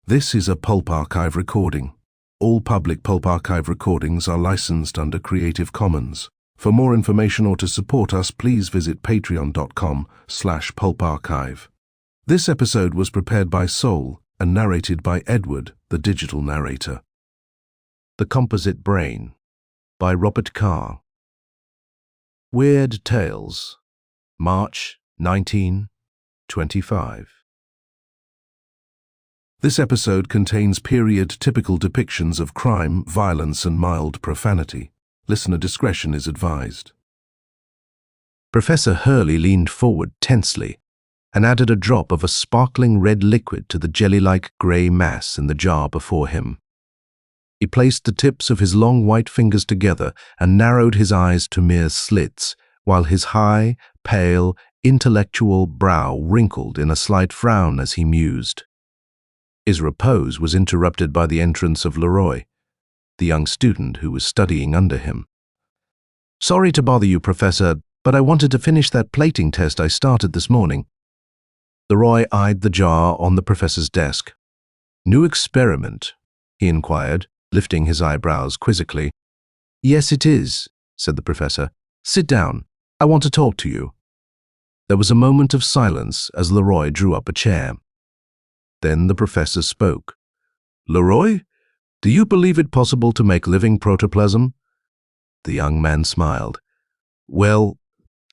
This is a Pulp Archive recording. All public Pulp Archive recordings are licensed under Creative Commons. For more information or to support us, please visit patreon.com/pulparchive. This episode was prepared by Soul and narrated by Edward, the digital narrator. The Composite Brain by Robert Carr. Weird Tales, March 1925. This episode contains period-typical depictions of crime, violence, and mild profanity. Listener discretion is advised. Professor Hurley leaned forward tensely and added a drop of a sparkling red liquid to the jelly-like grey mass in the jar before him. He placed the tips of his long white fingers together and narrowed his eyes to mere slits, while his high, pale, intellectual brow wrinkled in a slight frown as he mused. His repose was interrupted by the entrance of Leroy, the young student who was studying under him. "Sorry to bother you, Professor, but I wanted to finish that plating test I started this morning." Leroy eyed the jar on the professor's desk. "New experiment?" he inquired, lifting his eyebrows quizzically. "Yes, it is," said the professor. "Sit down. I want to talk to you." There was a moment of silence as Leroy drew up a chair. Then the professor spoke. "Leroy, do you believe it possible to make living protoplasm?" The young man smiled. "Well,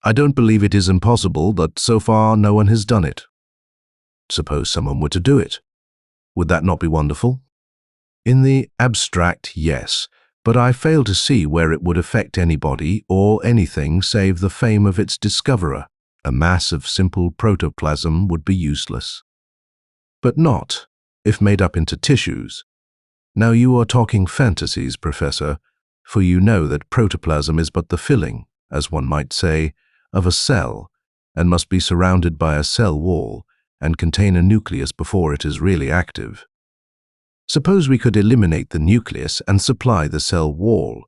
I don't believe it is impossible, but so far no one has done it." "Suppose someone were to do it. Would that not be wonderful?" "In the abstract, yes, but I fail to see where it would affect anybody or anything save the fame of its discoverer. A mass of simple protoplasm would be useless." "But not if made up into tissues. Now you are talking fantasies, Professor, for you know that protoplasm is but the filling, as one might say, of a cell, and must be surrounded by a cell wall and contain a nucleus before it is really active. Suppose we could eliminate the nucleus and supply the cell wall.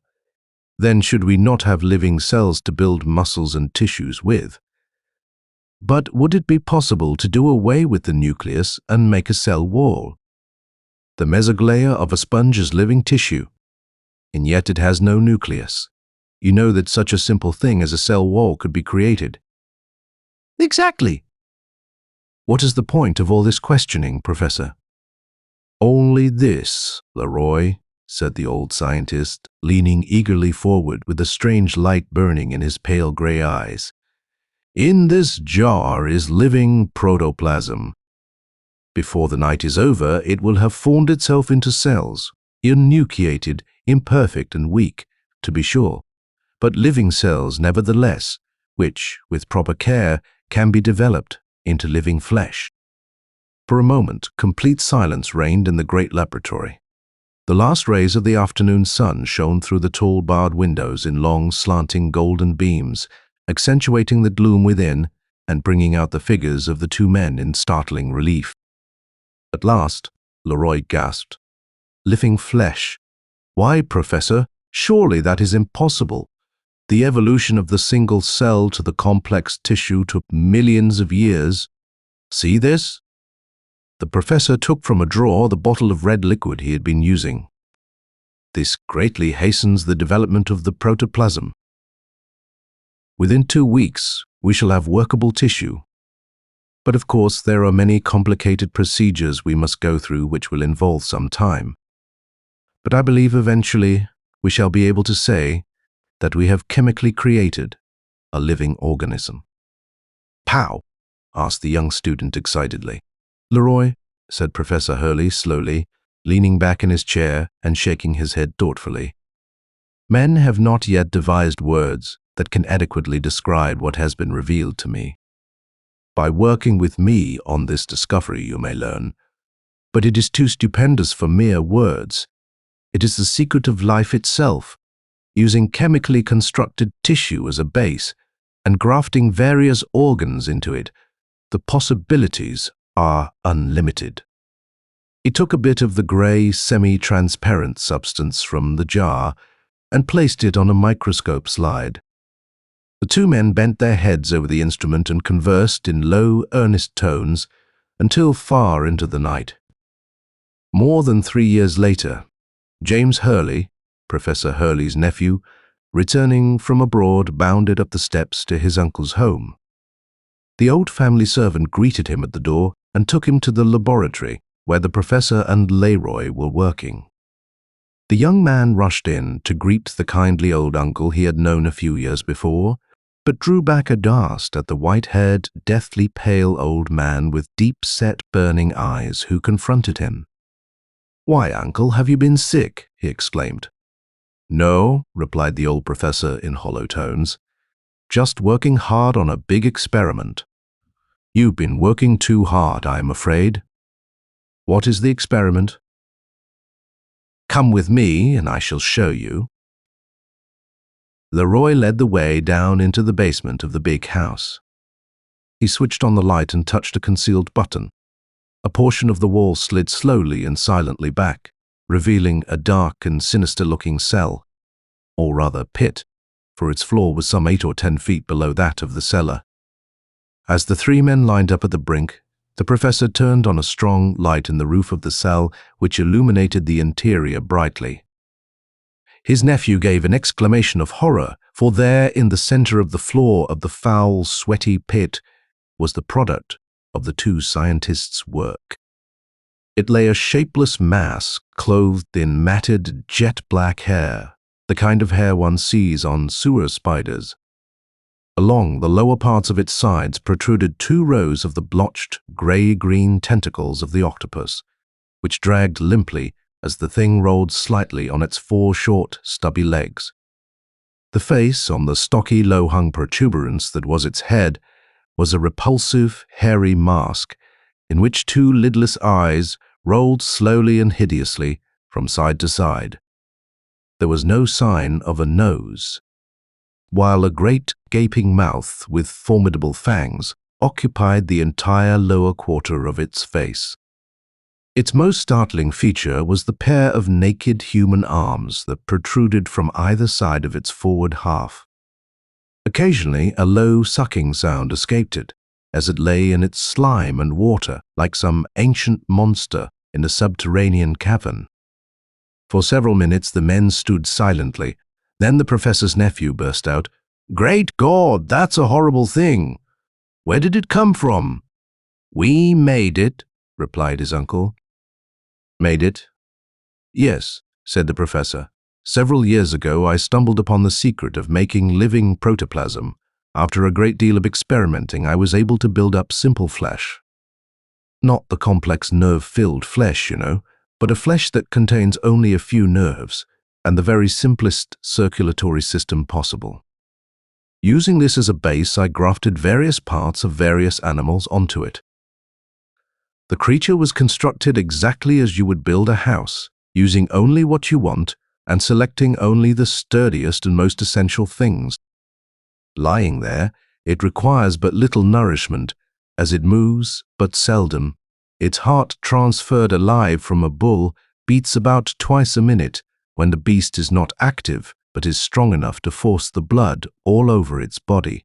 Then should we not have living cells to build muscles and tissues with? But would it be possible to do away with the nucleus and make a cell wall? The mesoglea of a sponge is living tissue, and yet it has no nucleus. You know that such a simple thing as a cell wall could be created." "Exactly." "What is the point of all this questioning, Professor?" "Only this, Leroy," said the old scientist, leaning eagerly forward with a strange light burning in his pale gray eyes. "In this jar is living protoplasm. Before the night is over, it will have formed itself into cells, enucleated, imperfect and weak, to be sure, but living cells nevertheless, which, with proper care, can be developed into living flesh." For a moment, complete silence reigned in the great laboratory. The last rays of the afternoon sun shone through the tall barred windows in long, slanting golden beams, accentuating the gloom within and bringing out the figures of the two men in startling relief. At last, Leroy gasped. "Living flesh? Why, Professor, surely that is impossible. The evolution of the single cell to the complex tissue took millions of years. See this?" The professor took from a drawer the bottle of red liquid he had been using. "This greatly hastens the development of the protoplasm. Within 2 weeks, we shall have workable tissue. But of course, there are many complicated procedures we must go through which will involve some time. But I believe eventually we shall be able to say that we have chemically created a living organism." "How?" asked the young student excitedly. "Leroy," said Professor Hurley slowly, leaning back in his chair and shaking his head thoughtfully, "men have not yet devised words that can adequately describe what has been revealed to me. By working with me on this discovery you may learn, but it is too stupendous for mere words. It is the secret of life itself, using chemically constructed tissue as a base and grafting various organs into it. The possibilities are unlimited." He took a bit of the grey, semi-transparent substance from the jar and placed it on a microscope slide. The two men bent their heads over the instrument and conversed in low, earnest tones until far into the night. More than 3 years later, James Hurley, Professor Hurley's nephew, returning from abroad, bounded up the steps to his uncle's home. The old family servant greeted him at the door and took him to the laboratory where the professor and Leroy were working. The young man rushed in to greet the kindly old uncle he had known a few years before, but drew back aghast at the white-haired, deathly pale old man with deep-set, burning eyes who confronted him. "Why, uncle, have you been sick?" he exclaimed. "No," replied the old professor in hollow tones. "Just working hard on a big experiment." "You've been working too hard, I am afraid." "What is the experiment?" "Come with me, and I shall show you." Leroy led the way down into the basement of the big house. He switched on the light and touched a concealed button. A portion of the wall slid slowly and silently back, revealing a dark and sinister-looking cell, or rather pit, for its floor was some 8 or 10 feet below that of the cellar. As the 3 men lined up at the brink, the professor turned on a strong light in the roof of the cell, which illuminated the interior brightly. His nephew gave an exclamation of horror, for there in the center of the floor of the foul, sweaty pit was the product of the 2 scientists' work. It lay a shapeless mass clothed in matted, jet-black hair, the kind of hair one sees on sewer spiders. Along the lower parts of its sides protruded 2 rows of the blotched, gray-green tentacles of the octopus, which dragged limply as the thing rolled slightly on its 4 short, stubby legs. The face, on the stocky, low-hung protuberance that was its head, was a repulsive, hairy mask in which 2 lidless eyes rolled slowly and hideously from side to side. There was no sign of a nose, while a great gaping mouth with formidable fangs occupied the entire lower quarter of its face. Its most startling feature was the pair of naked human arms that protruded from either side of its forward half. Occasionally, a low sucking sound escaped it, as it lay in its slime and water like some ancient monster in a subterranean cavern. For several minutes the men stood silently. Then the professor's nephew burst out, "Great God, that's a horrible thing! Where did it come from?" "We made it," replied his uncle. "Made it?" "Yes," said the professor. "Several years ago I stumbled upon the secret of making living protoplasm. After a great deal of experimenting, I was able to build up simple flesh. Not the complex nerve-filled flesh, you know, but a flesh that contains only a few nerves and the very simplest circulatory system possible. Using this as a base, I grafted various parts of various animals onto it. The creature was constructed exactly as you would build a house, using only what you want and selecting only the sturdiest and most essential things. Lying there, it requires but little nourishment, as it moves but seldom. Its heart, transferred alive from a bull, beats about twice a minute when the beast is not active but is strong enough to force the blood all over its body.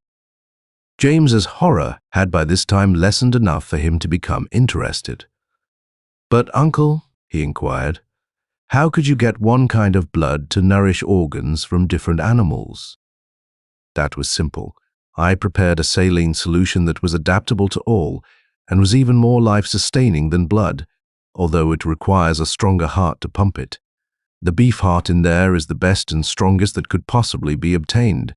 James's horror had by this time lessened enough for him to become interested. "But, uncle," he inquired, "how could you get one kind of blood to nourish organs from different animals?" That was simple. I prepared a saline solution that was adaptable to all and was even more life-sustaining than blood, although it requires a stronger heart to pump it. The beef heart in there is the best and strongest that could possibly be obtained.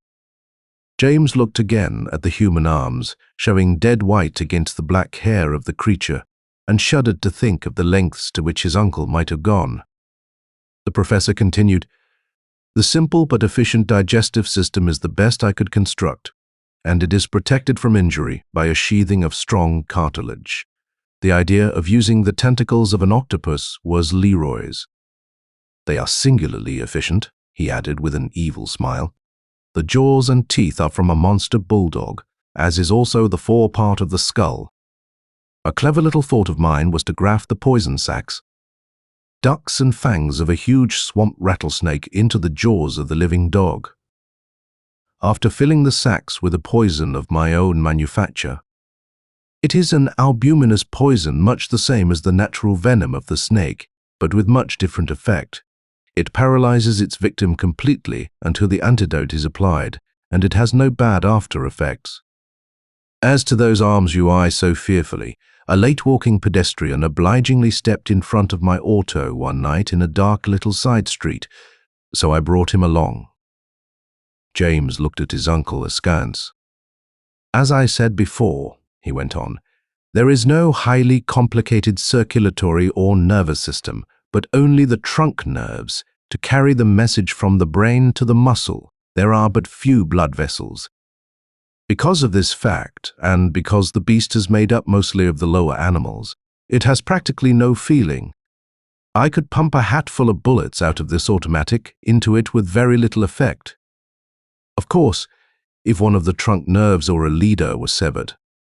James looked again at the human arms, showing dead white against the black hair of the creature, and shuddered to think of the lengths to which his uncle might have gone. The professor continued, "The simple but efficient digestive system is the best I could construct, and it is protected from injury by a sheathing of strong cartilage. The idea of using the tentacles of an octopus was Leroy's. They are singularly efficient," he added with an evil smile. "The jaws and teeth are from a monster bulldog, as is also the forepart of the skull. A clever little thought of mine was to graft the poison sacs, ducts and fangs of a huge swamp rattlesnake into the jaws of the living dog. After filling the sacs with a poison of my own manufacture, it is an albuminous poison much the same as the natural venom of the snake, but with much different effect. It paralyzes its victim completely until the antidote is applied, and it has no bad after effects. As to those arms you eye so fearfully, a late-walking pedestrian obligingly stepped in front of my auto one night in a dark little side street, so I brought him along. James looked at his uncle askance. As I said before, he went on, there is no highly complicated circulatory or nervous system, but only the trunk nerves to carry the message from the brain to the muscle. There are but few blood vessels. Because of this fact, and because the beast is made up mostly of the lower animals, it has practically no feeling. I could pump a hatful of bullets out of this automatic into it with very little effect. Of course, if one of the trunk nerves or a leader was severed,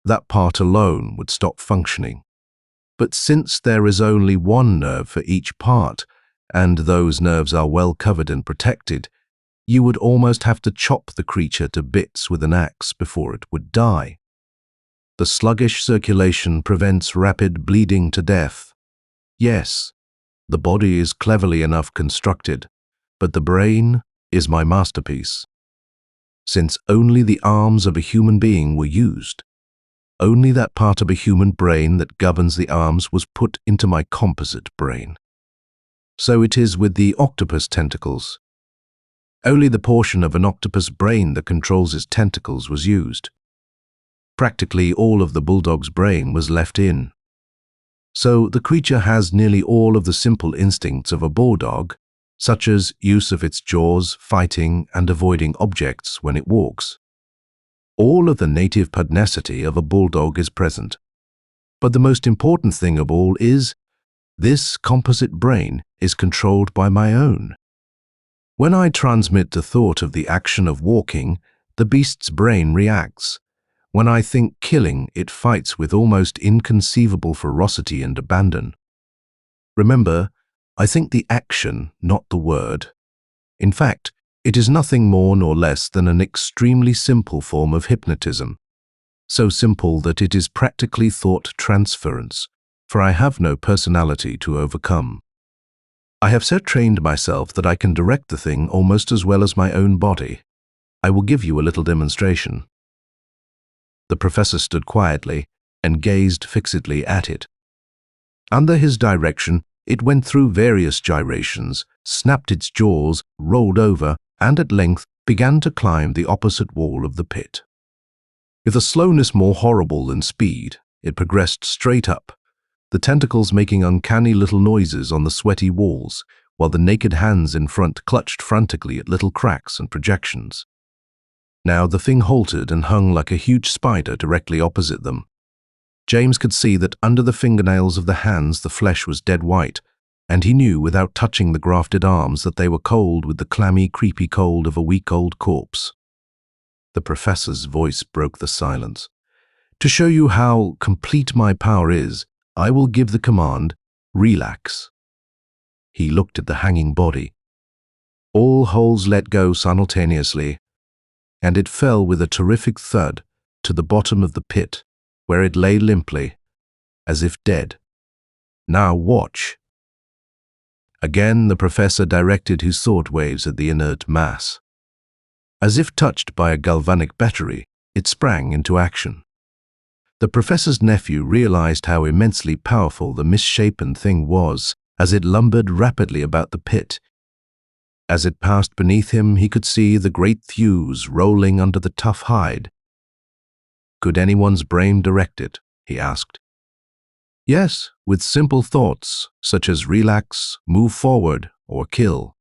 that part alone would stop functioning. But since there is only one nerve for each part, and those nerves are well covered and protected, you would almost have to chop the creature to bits with an axe before it would die. The sluggish circulation prevents rapid bleeding to death. Yes, the body is cleverly enough constructed, but the brain is my masterpiece. Since only the arms of a human being were used, only that part of a human brain that governs the arms was put into my composite brain. So it is with the octopus tentacles. Only the portion of an octopus brain that controls its tentacles was used. Practically all of the bulldog's brain was left in. So the creature has nearly all of the simple instincts of a bulldog, such as use of its jaws, fighting, and avoiding objects when it walks. All of the native pugnacity of a bulldog is present. But the most important thing of all is, this composite brain is controlled by my own. When I transmit the thought of the action of walking, the beast's brain reacts. When I think killing, it fights with almost inconceivable ferocity and abandon. Remember, I think the action, not the word. In fact, it is nothing more nor less than an extremely simple form of hypnotism. So simple that it is practically thought transference, for I have no personality to overcome. I have so trained myself that I can direct the thing almost as well as my own body. I will give you a little demonstration. The professor stood quietly and gazed fixedly at it. Under his direction, it went through various gyrations, snapped its jaws, rolled over, and at length began to climb the opposite wall of the pit. With a slowness more horrible than speed, it progressed straight up, the tentacles making uncanny little noises on the sweaty walls, while the naked hands in front clutched frantically at little cracks and projections. Now the thing halted and hung like a huge spider directly opposite them. James could see that under the fingernails of the hands the flesh was dead white, and he knew without touching the grafted arms that they were cold with the clammy, creepy cold of a week-old corpse. The professor's voice broke the silence. To show you how complete my power is, I will give the command, relax. He looked at the hanging body. All holds let go simultaneously, and it fell with a terrific thud to the bottom of the pit, where it lay limply, as if dead. Now watch. Again the professor directed his thought waves at the inert mass. As if touched by a galvanic battery, it sprang into action. The professor's nephew realized how immensely powerful the misshapen thing was as it lumbered rapidly about the pit. As it passed beneath him, he could see the great thews rolling under the tough hide. Could anyone's brain direct it? He asked. Yes, with simple thoughts, such as relax, move forward, or kill.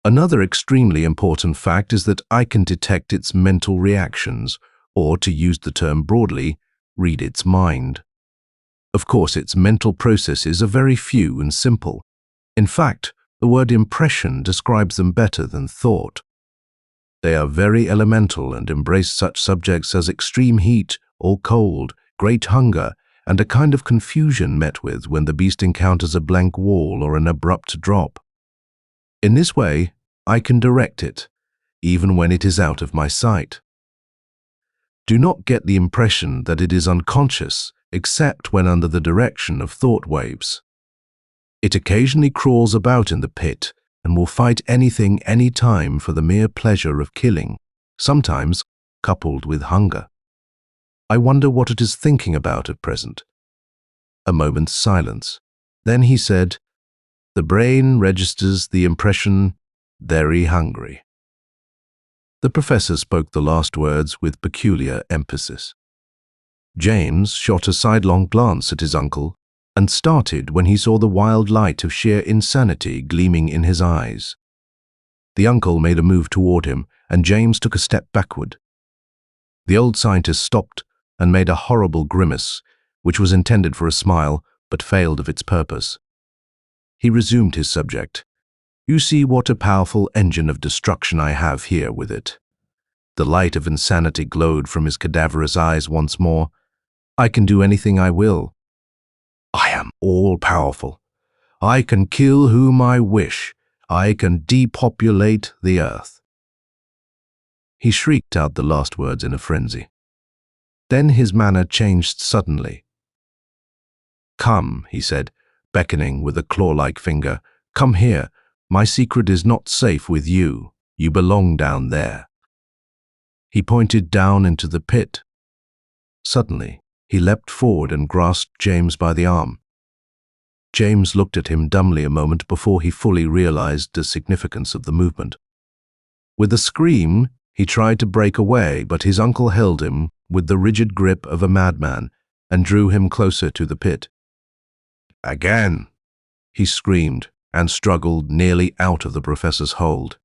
Another extremely important fact is that I can detect its mental reactions, or to use the term broadly, read its mind. Of course, its mental processes are very few and simple. In fact, the word impression describes them better than thought. They are very elemental and embrace such subjects as extreme heat or cold, great hunger, and a kind of confusion met with when the beast encounters a blank wall or an abrupt drop. In this way, I can direct it, even when it is out of my sight. Do not get the impression that it is unconscious, except when under the direction of thought waves. It occasionally crawls about in the pit and will fight anything any time for the mere pleasure of killing, sometimes coupled with hunger. I wonder what it is thinking about at present." A moment's silence. Then he said, "The brain registers the impression, 'very hungry.'" The professor spoke the last words with peculiar emphasis. James shot a sidelong glance at his uncle and started when he saw the wild light of sheer insanity gleaming in his eyes. The uncle made a move toward him, and James took a step backward. The old scientist stopped and made a horrible grimace, which was intended for a smile but failed of its purpose. He resumed his subject. "You see what a powerful engine of destruction I have here with it." The light of insanity glowed from his cadaverous eyes once more. "I can do anything I will. I am all-powerful. I can kill whom I wish. I can depopulate the earth." He shrieked out the last words in a frenzy. Then his manner changed suddenly. "Come," he said, beckoning with a claw-like finger. "Come here. My secret is not safe with you. You belong down there." He pointed down into the pit. Suddenly, he leapt forward and grasped James by the arm. James looked at him dumbly a moment before he fully realized the significance of the movement. With a scream, he tried to break away, but his uncle held him with the rigid grip of a madman and drew him closer to the pit. "Again!" he screamed and struggled nearly out of the professor's hold.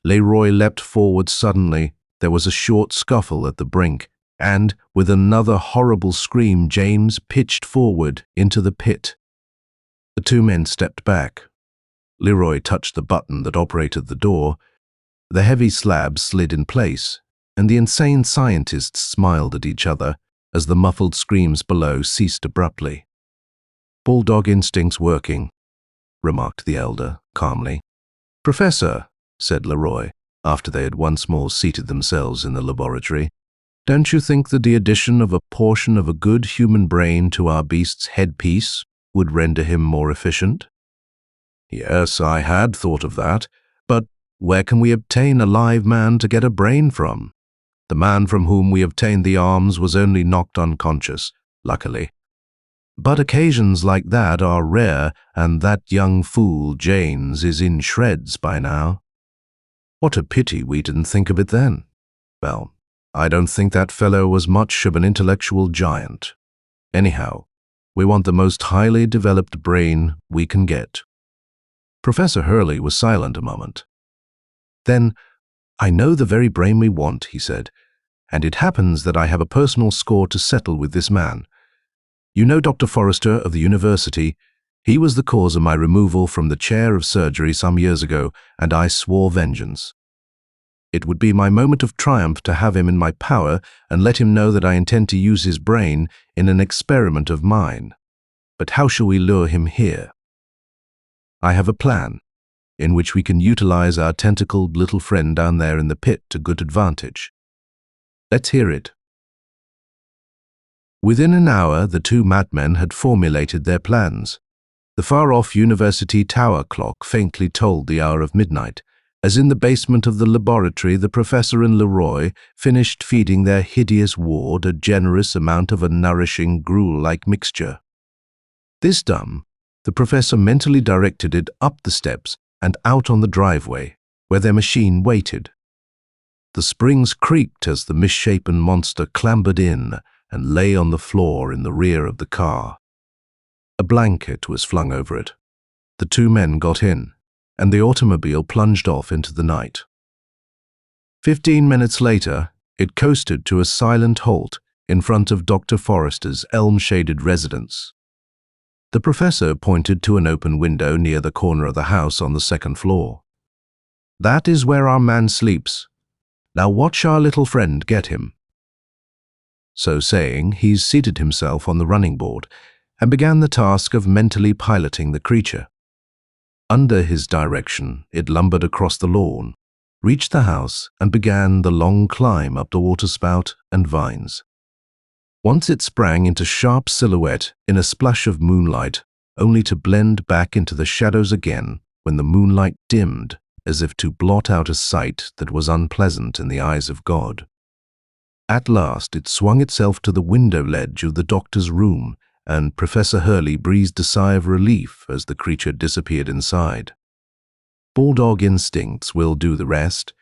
Leroy leapt forward suddenly. There was a short scuffle at the brink, and, with another horrible scream, James pitched forward into the pit. The two men stepped back. Leroy touched the button that operated the door. The heavy slab slid in place, and the insane scientists smiled at each other as the muffled screams below ceased abruptly. "Bulldog instincts working," remarked the elder calmly. "Professor," said Leroy, after they had once more seated themselves in the laboratory, "don't you think that the addition of a portion of a good human brain to our beast's headpiece would render him more efficient?" "Yes, I had thought of that, but where can we obtain a live man to get a brain from? The man from whom we obtained the arms was only knocked unconscious, luckily. But occasions like that are rare, and that young fool, James, is in shreds by now." "What a pity we didn't think of it then." "Well, I don't think that fellow was much of an intellectual giant. Anyhow, we want the most highly developed brain we can get." Professor Hurley was silent a moment. Then, "I know the very brain we want," he said, "and it happens that I have a personal score to settle with this man. You know Dr. Forrester of the university. He was the cause of my removal from the chair of surgery some years ago, and I swore vengeance. It would be my moment of triumph to have him in my power and let him know that I intend to use his brain in an experiment of mine. But how shall we lure him here? I have a plan in which we can utilize our tentacled little friend down there in the pit to good advantage. Let's hear it." Within an hour, the two madmen had formulated their plans. The far-off university tower clock faintly tolled the hour of midnight, as in the basement of the laboratory the professor and Leroy finished feeding their hideous ward a generous amount of a nourishing gruel-like mixture. This done, the professor mentally directed it up the steps and out on the driveway, where their machine waited. The springs creaked as the misshapen monster clambered in and lay on the floor in the rear of the car. A blanket was flung over it. The two men got in, and the automobile plunged off into the night. 15 minutes later, it coasted to a silent halt in front of Dr. Forrester's elm-shaded residence. The professor pointed to an open window near the corner of the house on the second floor. "That is where our man sleeps. Now watch our little friend get him." So saying, he seated himself on the running board and began the task of mentally piloting the creature. Under his direction, it lumbered across the lawn, reached the house, and began the long climb up the waterspout and vines. Once it sprang into sharp silhouette in a splash of moonlight only to blend back into the shadows again when the moonlight dimmed, as if to blot out a sight that was unpleasant in the eyes of God. At last it swung itself to the window ledge of the doctor's room, and Professor Hurley breathed a sigh of relief as the creature disappeared inside. Bulldog instincts will do the rest,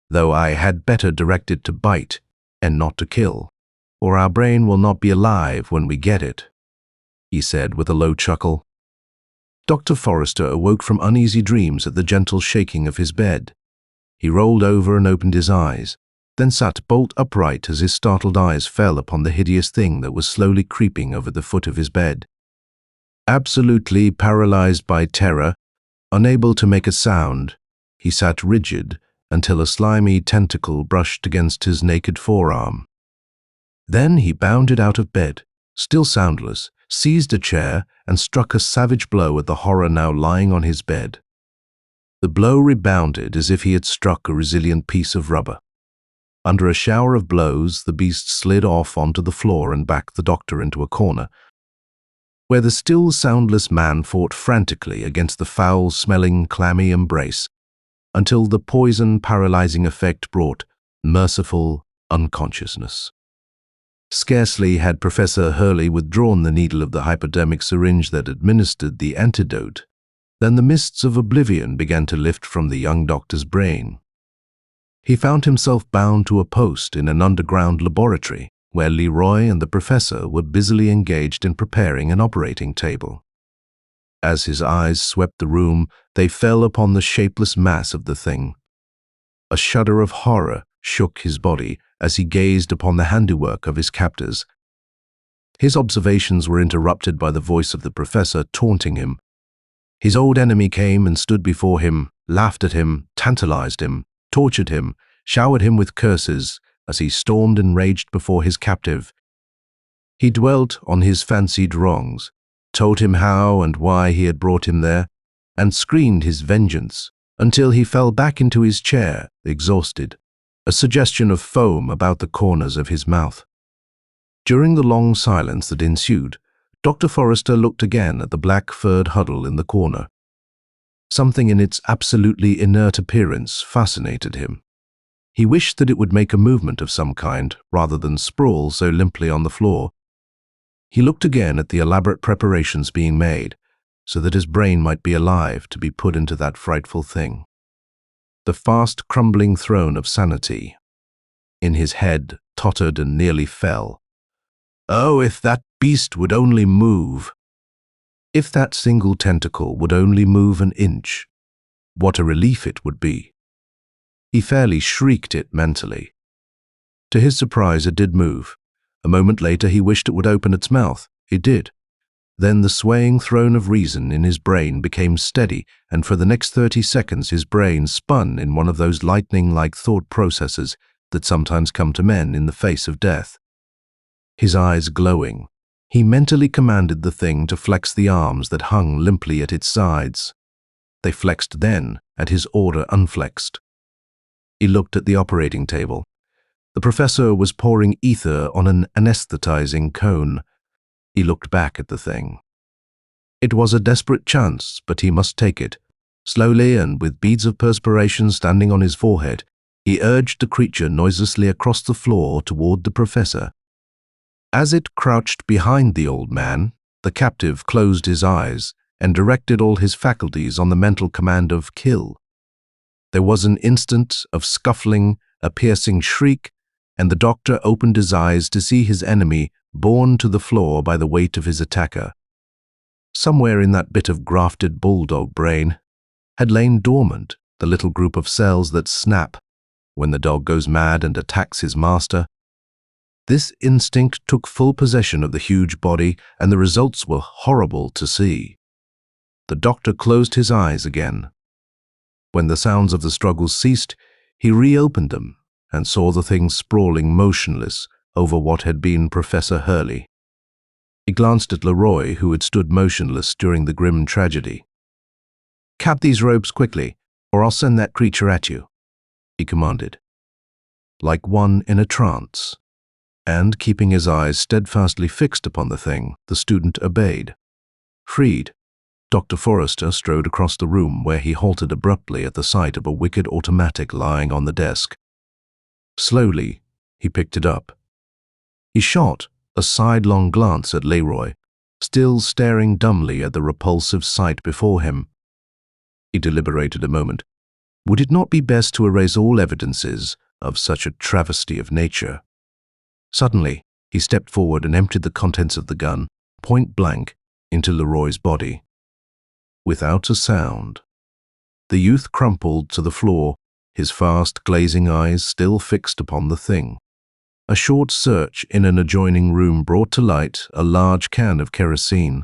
though I had better direct it to bite and not to kill, or our brain will not be alive when we get it, he said with a low chuckle. Dr. Forrester awoke from uneasy dreams at the gentle shaking of his bed. He rolled over and opened his eyes, then sat bolt upright as his startled eyes fell upon the hideous thing that was slowly creeping over the foot of his bed. Absolutely paralyzed by terror, unable to make a sound, he sat rigid until a slimy tentacle brushed against his naked forearm. Then he bounded out of bed, still soundless, seized a chair, and struck a savage blow at the horror now lying on his bed. The blow rebounded as if he had struck a resilient piece of rubber. Under a shower of blows, the beast slid off onto the floor and backed the doctor into a corner, where the still soundless man fought frantically against the foul-smelling, clammy embrace, until the poison-paralyzing effect brought merciful unconsciousness. Scarcely had Professor Hurley withdrawn the needle of the hypodermic syringe that administered the antidote, than the mists of oblivion began to lift from the young doctor's brain. He found himself bound to a post in an underground laboratory, where Leroy and the professor were busily engaged in preparing an operating table. As his eyes swept the room, they fell upon the shapeless mass of the thing. A shudder of horror shook his body as he gazed upon the handiwork of his captors. His observations were interrupted by the voice of the professor taunting him. His old enemy came and stood before him, laughed at him, tantalized him, tortured him, showered him with curses as he stormed and raged before his captive. He dwelt on his fancied wrongs, told him how and why he had brought him there, and screamed his vengeance until he fell back into his chair, exhausted, a suggestion of foam about the corners of his mouth. During the long silence that ensued, Dr. Forrester looked again at the black furred huddle in the corner. Something in its absolutely inert appearance fascinated him. He wished that it would make a movement of some kind, rather than sprawl so limply on the floor. He looked again at the elaborate preparations being made, so that his brain might be alive to be put into that frightful thing. The fast crumbling throne of sanity in his head tottered and nearly fell. Oh, if that beast would only move! If that single tentacle would only move an inch, what a relief it would be! He fairly shrieked it mentally. To his surprise, it did move. A moment later, he wished it would open its mouth. It did. Then the swaying throne of reason in his brain became steady, and for the next 30 seconds his brain spun in one of those lightning-like thought processes that sometimes come to men in the face of death. His eyes glowing, he mentally commanded the thing to flex the arms that hung limply at its sides. They flexed then, at his order unflexed. He looked at the operating table. The professor was pouring ether on an anesthetizing cone. He looked back at the thing. It was a desperate chance, but he must take it. Slowly and with beads of perspiration standing on his forehead, he urged the creature noiselessly across the floor toward the professor. As it crouched behind the old man, the captive closed his eyes and directed all his faculties on the mental command of kill. There was an instant of scuffling, a piercing shriek, and the doctor opened his eyes to see his enemy borne to the floor by the weight of his attacker. Somewhere in that bit of grafted bulldog brain had lain dormant the little group of cells that snap when the dog goes mad and attacks his master. This instinct took full possession of the huge body, and the results were horrible to see. The doctor closed his eyes again. When the sounds of the struggle ceased, he reopened them and saw the thing sprawling motionless over what had been Professor Hurley. He glanced at Leroy, who had stood motionless during the grim tragedy. "Cap these ropes quickly, or I'll send that creature at you," he commanded. Like one in a trance, and keeping his eyes steadfastly fixed upon the thing, the student obeyed. Freed, Dr. Forrester strode across the room where he halted abruptly at the sight of a wicked automatic lying on the desk. Slowly, he picked it up. He shot a sidelong glance at Leroy, still staring dumbly at the repulsive sight before him. He deliberated a moment. Would it not be best to erase all evidences of such a travesty of nature? Suddenly, he stepped forward and emptied the contents of the gun, point blank, into Leroy's body. Without a sound, the youth crumpled to the floor, his fast, glazing eyes still fixed upon the thing. A short search in an adjoining room brought to light a large can of kerosene.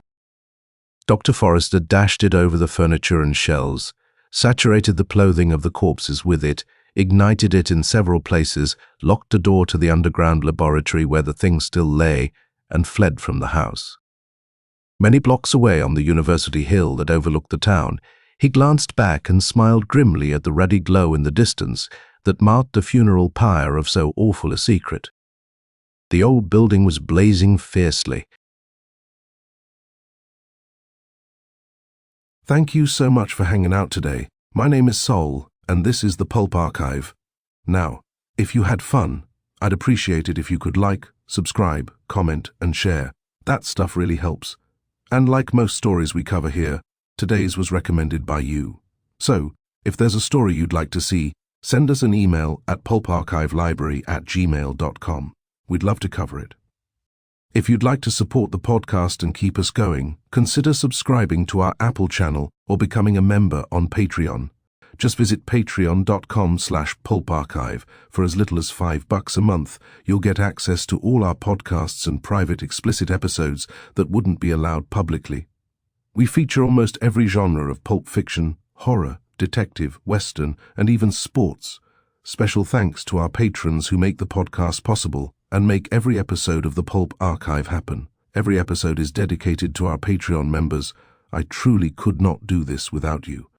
Dr. Forrester dashed it over the furniture and shelves, saturated the clothing of the corpses with it, ignited it in several places, locked the door to the underground laboratory where the thing still lay, and fled from the house. Many blocks away on the University Hill that overlooked the town, he glanced back and smiled grimly at the ruddy glow in the distance that marked the funeral pyre of so awful a secret. The old building was blazing fiercely. Thank you so much for hanging out today. My name is Sol, and this is the Pulp Archive. Now, if you had fun, I'd appreciate it if you could like, subscribe, comment, and share. That stuff really helps. And like most stories we cover here, today's was recommended by you. So, if there's a story you'd like to see, send us an email at pulparchivelibrary@gmail.com. We'd love to cover it. If you'd like to support the podcast and keep us going, consider subscribing to our Apple channel or becoming a member on Patreon. Just visit patreon.com/pulparchive. For as little as $5 a month, you'll get access to all our podcasts and private explicit episodes that wouldn't be allowed publicly. We feature almost every genre of pulp fiction, horror, detective, western, and even sports. Special thanks to our patrons who make the podcast possible and make every episode of the Pulp Archive happen. Every episode is dedicated to our Patreon members. I truly could not do this without you.